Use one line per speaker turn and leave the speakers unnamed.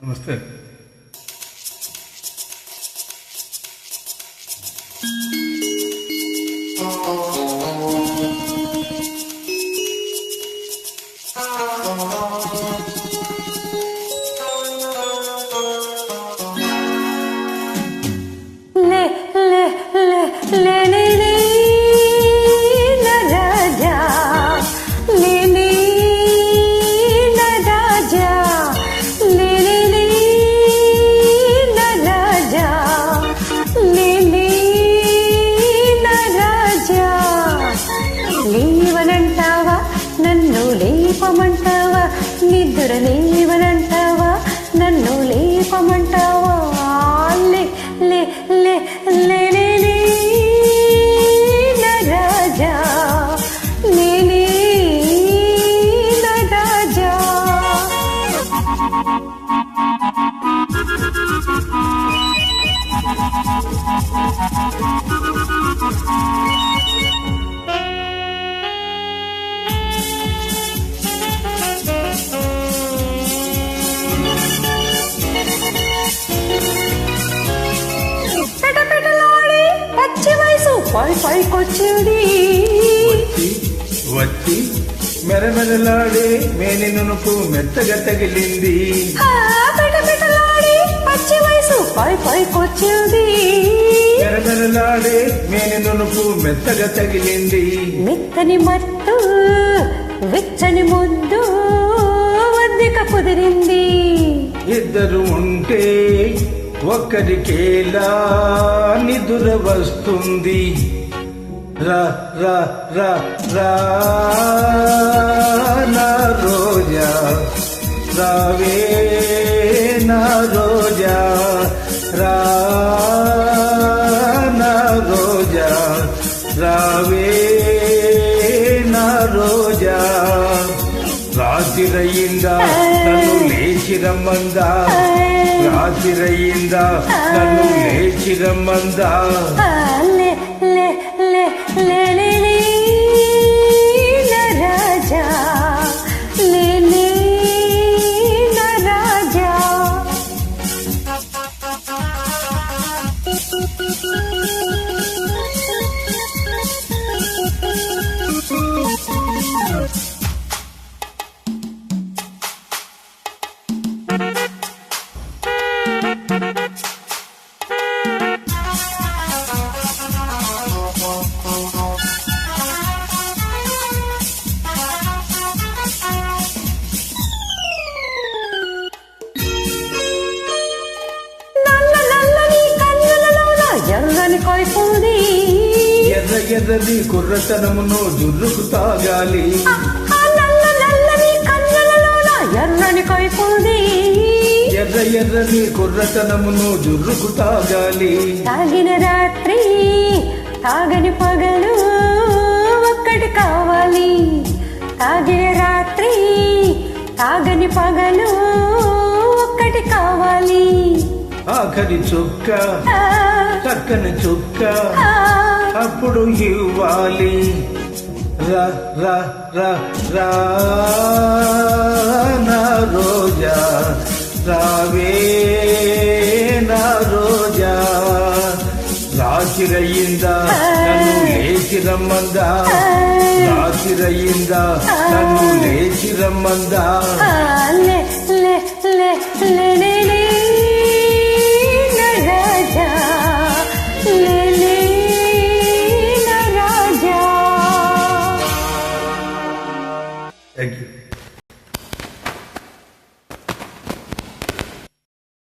నమస్తే.
లేవనంటావా నన్ను లేపమంటావా, నిద్ర లేవనంటావా నన్ను లేపమంటావా, లే లే లే లే లే లే నా రాజా, నేనే నా రాజా. పచ్చి వయసు పైకొచ్చింది,
వచ్చి మెరమెరలాడే మేని నునుపు మెత్తగా తగిలింది.
పచ్చి వయసు పైకొచ్చింది,
మెరమెరలాడే మేని నునుపు మెత్తగా తగిలింది.
మెత్తని మత్తు వెచ్చని ముద్దు వద్దిక కుదిరింది.
ఇద్దరు ఉంటే ఒక్కరికేలా నిదుర వస్తుంది. రా రా రా రా నా రోజా, రావే నా రోజా, రా నా రోజా, రావే నా రోజా. రాత్రిరయ్యిందా నన్ను లేచి రమ్మందా, రాత్రిరయ్యిందా నన్ను లేచి రమ్మందా.
లే లే లే లే లే లే నా రాజా, లే లే నా రాజా. ఎర్రని కైపుంది,
ఎర్ర ఎర్రది కుర్రతనమును జుర్రుకు తాగాలి.
నల్లని కన్నులలోన ఎర్రని కైపుంది,
ఎర్ర ఎర్రని కుర్రతనమును జుర్రుకు తాగాలి.
తాగిన రాత్రి తాగని పగలు ఒక్కటి కావాలి, తాగిన రాత్రి తాగని పగలు ఒక్కటి కావాలి.
ఆఖరి చుక్క చక్కని చుక్క అప్పుడు ఇవ్వాలి. రా రా రా రా నా రోజా, రావే నా రోజా. రాత్రిరయ్యిందా నన్ను లేచి రమ్మందా, రాత్రిరయ్యిందా నన్ను లేచి రమ్మందా.
లే లే లే లే